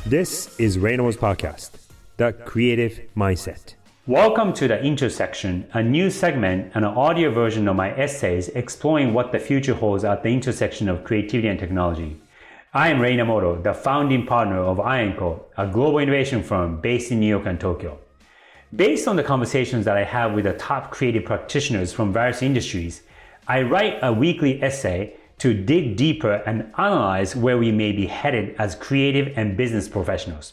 This is Rei Inamoto's podcast, The Creative Mindset. Welcome to The Intersection, a new segment and an audio version of my essays exploring what the future holds at the intersection of creativity and technology. I am Rei Inamoto, the founding partner of I&Co, a global innovation firm based in New York and Tokyo. Based on the conversations that I have with the top creative practitioners from various industries, I write a weekly essay to dig deeper and analyze where we may be headed as creative and business professionals.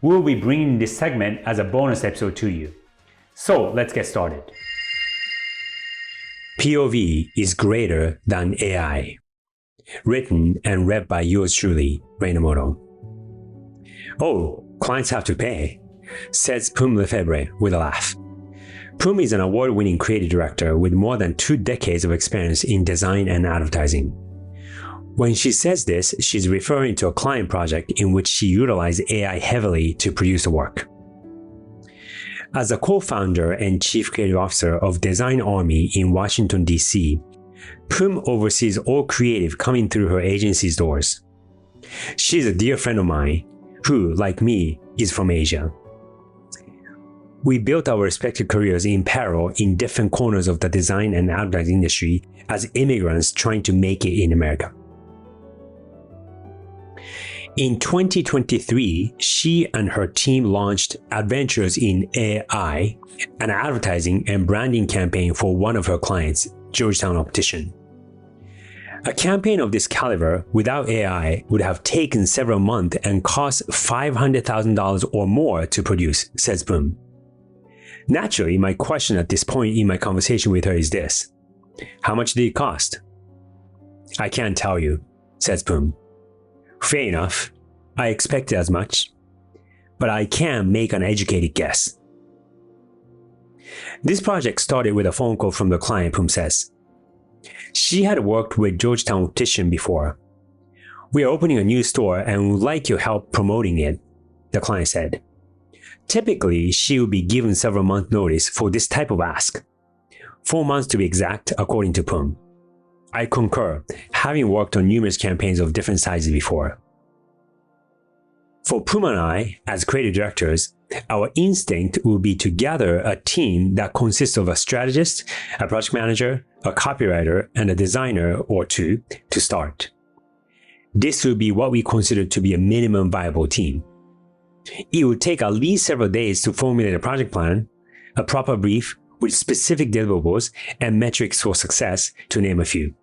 We will be bringing this segment as a bonus episode to you. So let's get started. POV is greater than AI. Written and read by yours truly, Rei Inamoto. Oh, clients have to pay, says Poom Lefebvre with a laugh. Poom is an award-winning creative director with more than 2 decades of experience in design and advertising. When she says this, she's referring to a client project in which she utilized AI heavily to produce the work. As a co-founder and chief creative officer of Design Army in Washington, D.C., Poom oversees all creative coming through her agency's doors. She's a dear friend of mine who, like me, is from Asia. We built our respective careers in parallel in different corners of the design and advertising industry as immigrants trying to make it in America. In 2023, she and her team launched Adventures in AI, an advertising and branding campaign for one of her clients, Georgetown Optician. A campaign of this caliber without AI would have taken several months and cost $500,000 or more to produce, says Poom. Naturally, my question at this point in my conversation with her is this: how much did it cost? I can't tell you, says Poom. Fair enough, I expected as much, but I can make an educated guess. This project started with a phone call from the client, Poom says. She had worked with Georgetown Optician before. We are opening a new store and would like your help promoting it, the client said. Typically, she would be given several months' notice for this type of ask. 4 months to be exact, according to Poom. I concur, having worked on numerous campaigns of different sizes before. For Poom and I, as creative directors, our instinct will be to gather a team that consists of a strategist, a project manager, a copywriter, and a designer or two to start. This will be what we consider to be a minimum viable team. It would take at least several days to formulate a project plan, a proper brief with specific deliverables and metrics for success, to name a few.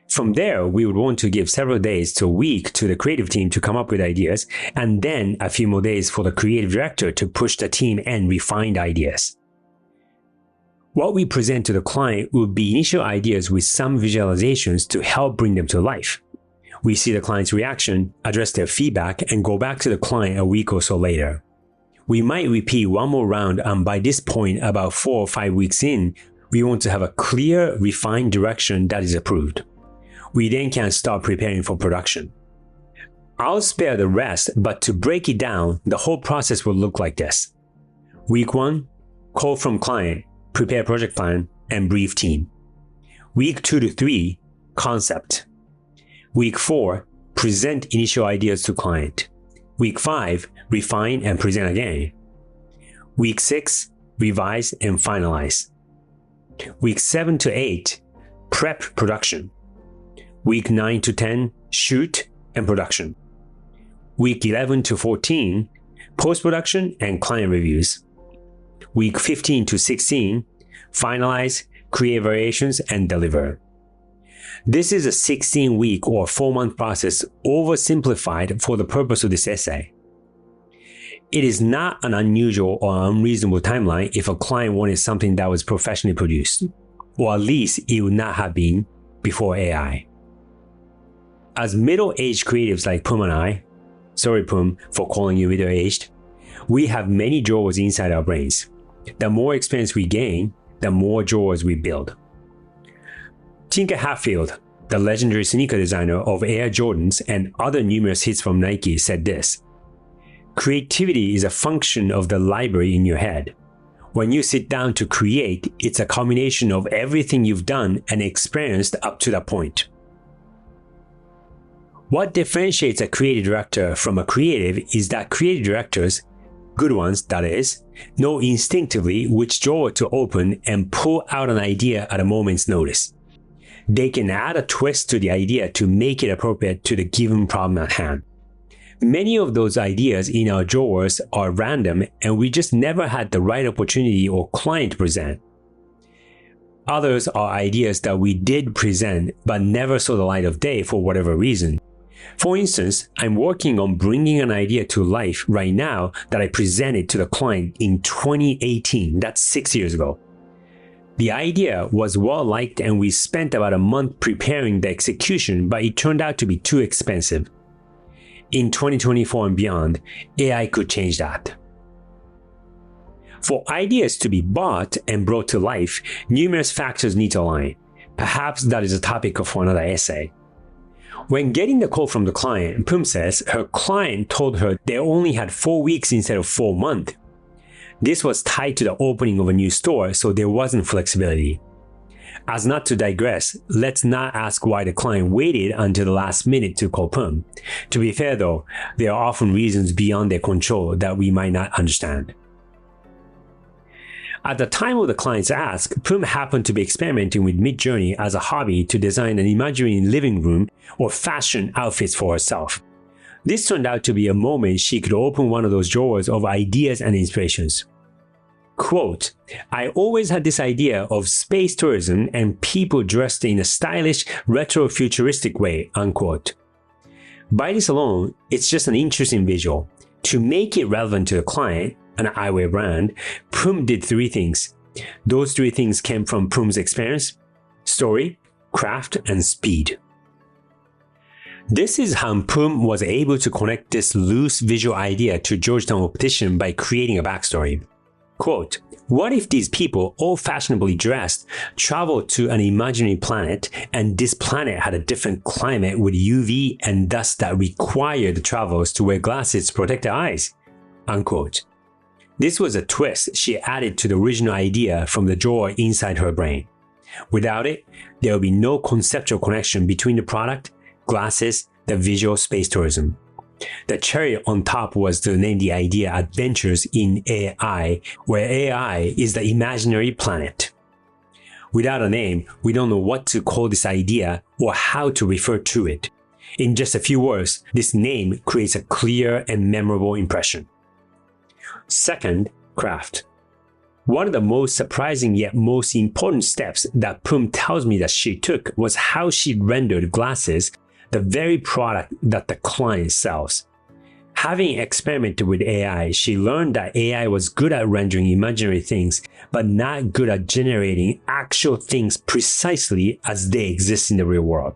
From there, we would want to give several days to a week to the creative team to come up with ideas, and then a few more days for the creative director to push the team and refine the ideas. What we present to the client would be initial ideas with some visualizations to help bring them to life. We see the client's reaction, address their feedback, and go back to the client a week or so later. We might repeat one more round, and by this point, about 4 or 5 weeks in, we want to have a clear, refined direction that is approved. We then can start preparing for production. I'll spare the rest, but to break it down, the whole process will look like this. Week 1, call from client, prepare project plan, and brief team. Week 2 to 3, concept. Week 4, present initial ideas to client. Week 5, refine and present again. Week 6, revise and finalize. Week 7 to 8, prep production. Week 9 to 10, shoot and production. Week 11 to 14, post-production and client reviews. Week 15 to 16, finalize, create variations, and deliver. This is a 16-week or 4-month process oversimplified for the purpose of this essay. It is not an unusual or unreasonable timeline if a client wanted something that was professionally produced, or at least it would not have been before AI. As middle-aged creatives like Poom and I, sorry Poom for calling you middle-aged, we have many drawers inside our brains. The more experience we gain, the more drawers we build. Tinker Hatfield, the legendary sneaker designer of Air Jordans and other numerous hits from Nike, said this: creativity is a function of the library in your head. When you sit down to create, it's a combination of everything you've done and experienced up to that point. What differentiates a creative director from a creative is that creative directors, good ones that is, know instinctively which drawer to open and pull out an idea at a moment's notice. They can add a twist to the idea to make it appropriate to the given problem at hand. Many of those ideas in our drawers are random and we just never had the right opportunity or client to present. Others are ideas that we did present but never saw the light of day for whatever reason. For instance, I'm working on bringing an idea to life right now that I presented to the client in 2018, that's 6 years ago. The idea was well liked and we spent about a month preparing the execution, but it turned out to be too expensive. In 2024 and beyond, AI could change that. For ideas to be bought and brought to life, numerous factors need to align. Perhaps that is a topic for another essay. When getting the call from the client, Pum says her client told her they only had 4 weeks instead of 4 months. This was tied to the opening of a new store, so there wasn't flexibility. As not to digress, let's not ask why the client waited until the last minute to call Pum. To be fair though, there are often reasons beyond their control that we might not understand. At the time of the client's ask, Pum happened to be experimenting with Midjourney as a hobby to design an imaginary living room or fashion outfits for herself. This turned out to be a moment she could open one of those drawers of ideas and inspirations. Quote, I always had this idea of space tourism and people dressed in a stylish, retro-futuristic way, unquote. By this alone, it's just an interesting visual. To make it relevant to the client, an eyewear brand, Pum did 3 things. Those 3 things came from Pum's experience, story, craft, and speed. This is how Pum was able to connect this loose visual idea to Georgetown optician by creating a backstory. Quote, what if these people, all fashionably dressed, traveled to an imaginary planet and this planet had a different climate with UV and dust that required the travelers to wear glasses to protect their eyes? Unquote. This was a twist she added to the original idea from the drawer inside her brain. Without it, there would be no conceptual connection between the product, glasses, the visual space tourism. The cherry on top was to name the idea Adventures in AI, where AI is the imaginary planet. Without a name, we don't know what to call this idea or how to refer to it. In just a few words, this name creates a clear and memorable impression. Second, craft. One of the most surprising yet most important steps that Pum tells me that she took was how she rendered glasses, the very product that the client sells. Having experimented with AI, she learned that AI was good at rendering imaginary things, but not good at generating actual things precisely as they exist in the real world.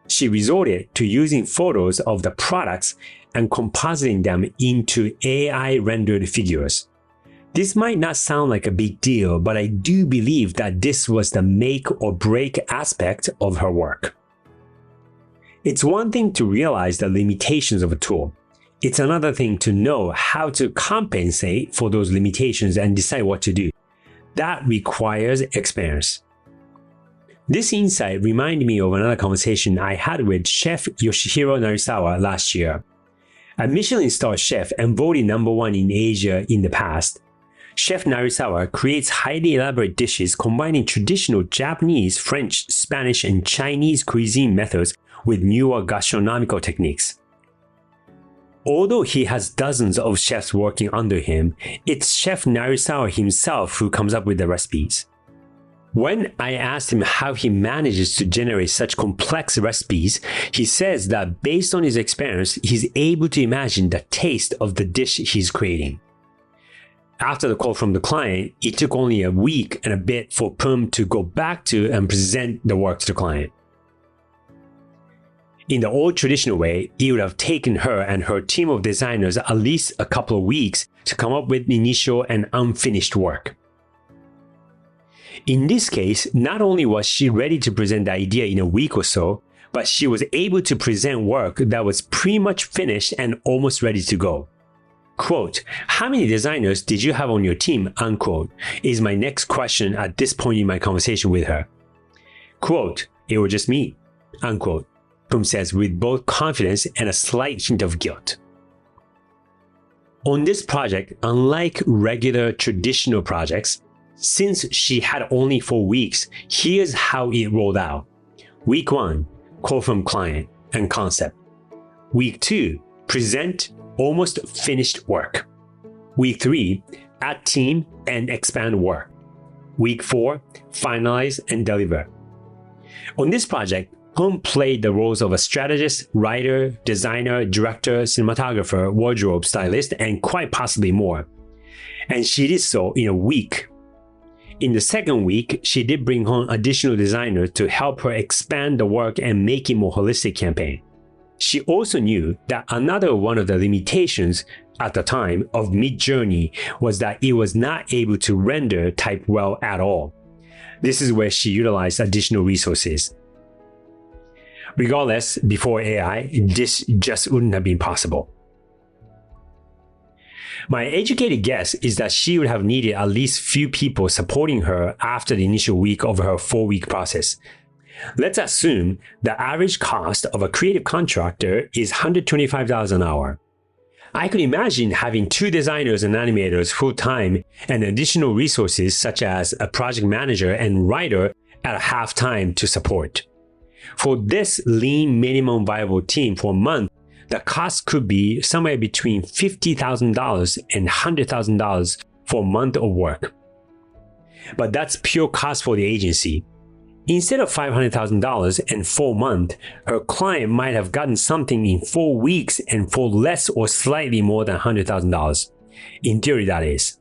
She resorted to using photos of the products and compositing them into AI-rendered figures. This might not sound like a big deal, but I do believe that this was the make or break aspect of her work. It's one thing to realize the limitations of a tool. It's another thing to know how to compensate for those limitations and decide what to do. That requires experience. This insight reminded me of another conversation I had with Chef Yoshihiro Narisawa last year. A Michelin-star chef and voted #1 in Asia in the past, Chef Narisawa creates highly elaborate dishes combining traditional Japanese, French, Spanish, and Chinese cuisine methods with newer gastronomical techniques. Although he has dozens of chefs working under him, it's Chef Narisawa himself who comes up with the recipes. When I asked him how he manages to generate such complex recipes, he says that based on his experience, he's able to imagine the taste of the dish he's creating. After the call from the client, it took only a week and a bit for Pum to go back to and present the work to the client. In the old traditional way, it would have taken her and her team of designers at least a couple of weeks to come up with initial and unfinished work. In this case, not only was she ready to present the idea in a week or so, but she was able to present work that was pretty much finished and almost ready to go. Quote, how many designers did you have on your team, unquote, is my next question at this point in my conversation with her. Quote, it was just me, unquote. Pum says with both confidence and a slight hint of guilt. On this project, unlike regular traditional projects, since she had only 4 weeks, here's how it rolled out. Week 1, call from client and concept. Week 2, present almost finished work. Week 3, add team and expand work. Week 4, finalize and deliver. On this project, Pum played the roles of a strategist, writer, designer, director, cinematographer, wardrobe stylist, and quite possibly more. And she did so in a week. In the second week, she did bring home additional designers to help her expand the work and make it more holistic campaign. She also knew that another one of the limitations at the time of Midjourney was that it was not able to render type well at all. This is where she utilized additional resources. Regardless, before AI, this just wouldn't have been possible. My educated guess is that she would have needed at least few people supporting her after the initial week of her 4-week process. Let's assume the average cost of a creative contractor is $125 an hour. I could imagine having 2 designers and animators full-time and additional resources such as a project manager and writer at half-time to support. For this lean minimum viable team for a month, the cost could be somewhere between $50,000 and $100,000 for a month of work. But that's pure cost for the agency. Instead of $500,000 in 4 months, her client might have gotten something in 4 weeks and for less or slightly more than $100,000. In theory, that is.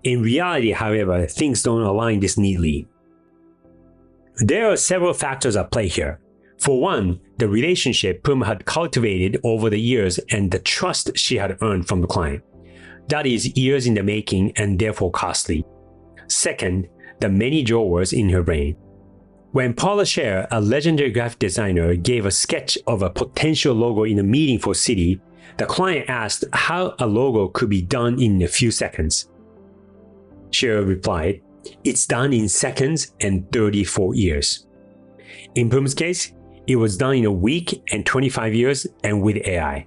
In reality, however, things don't align this neatly. There are several factors at play here. For one, the relationship Pum had cultivated over the years and the trust she had earned from the client. That is years in the making and therefore costly. Second, the many drawers in her brain. When Paula Scher, a legendary graphic designer, gave a sketch of a potential logo in a meeting for Citi, the client asked how a logo could be done in a few seconds. Scher replied, "It's done in seconds and 34 years." In Pum's case, it was done in a week and 25 years and with AI.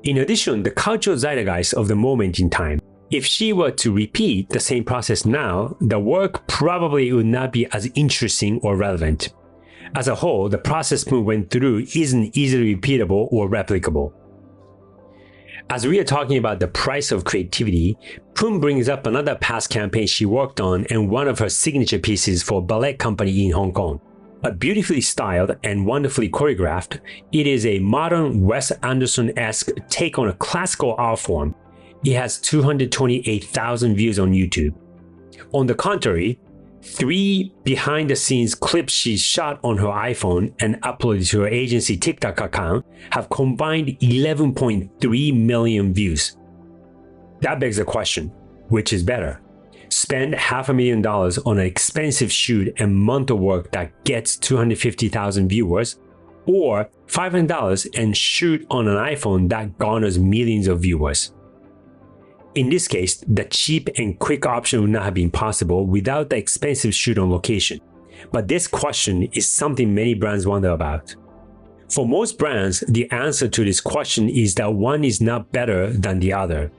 In addition, the cultural zeitgeist of the moment in time. If she were to repeat the same process now, the work probably would not be as interesting or relevant. As a whole, the process Pum went through isn't easily repeatable or replicable. As we are talking about the price of creativity, Pum brings up another past campaign she worked on and one of her signature pieces for a ballet company in Hong Kong. A beautifully styled and wonderfully choreographed, it is a modern Wes Anderson-esque take on a classical art form. It has 228,000 views on YouTube. On the contrary, 3 behind-the-scenes clips she shot on her iPhone and uploaded to her agency TikTok account have combined 11.3 million views. That begs the question, which is better? Spend $500,000 on an expensive shoot and month of work that gets 250,000 viewers, or $500 and shoot on an iPhone that garners millions of viewers. In this case, the cheap and quick option would not have been possible without the expensive shoot on location. But this question is something many brands wonder about. For most brands, the answer to this question is that one is not better than the other.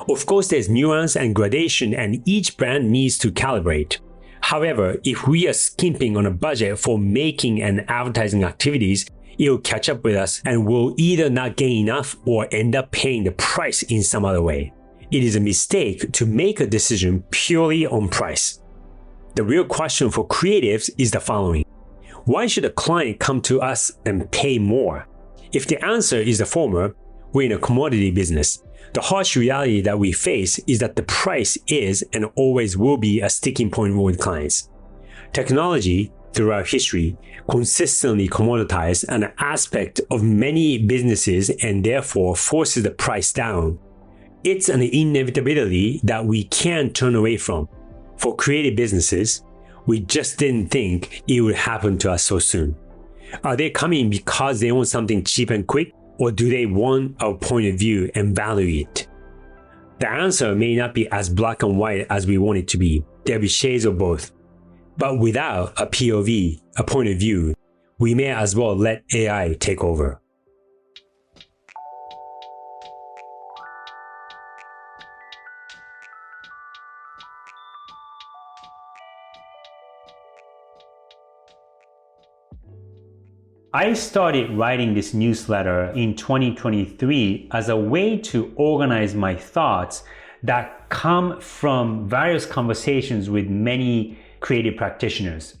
Of course, there's nuance and gradation and each brand needs to calibrate. However, if we are skimping on a budget for making and advertising activities, it will catch up with us and we'll either not gain enough or end up paying the price in some other way. It is a mistake to make a decision purely on price. The real question for creatives is the following. Why should a client come to us and pay more? If the answer is the former, we're in a commodity business. The harsh reality that we face is that the price is and always will be a sticking point with clients. Technology, throughout history, consistently commoditized an aspect of many businesses and therefore forces the price down. It's an inevitability that we can't turn away from. For creative businesses, we just didn't think it would happen to us so soon. Are they coming because they want something cheap and quick, or do they want our point of view and value it? The answer may not be as black and white as we want it to be. There'll be shades of both. But without a POV, a point of view, We may as well let AI take over. I started writing this newsletter in 2023 as a way to organize my thoughts that come from various conversations with many creative practitioners.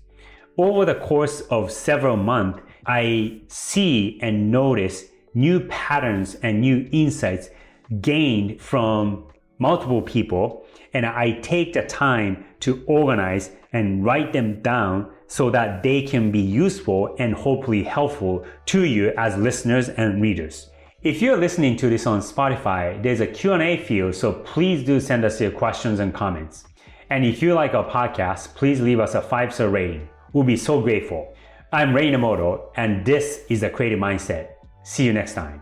Over the course of several months, I see and notice new patterns and new insights gained from multiple people, and I take the time to organize and write them down so that they can be useful and hopefully helpful to you as listeners and readers. If you're listening to this on Spotify, there's a Q&A field, so please do send us your questions and comments. And if you like our podcast, please leave us a 5-star rating. We'll be so grateful. I'm Rei Inamoto, and this is The Creative Mindset. See you next time.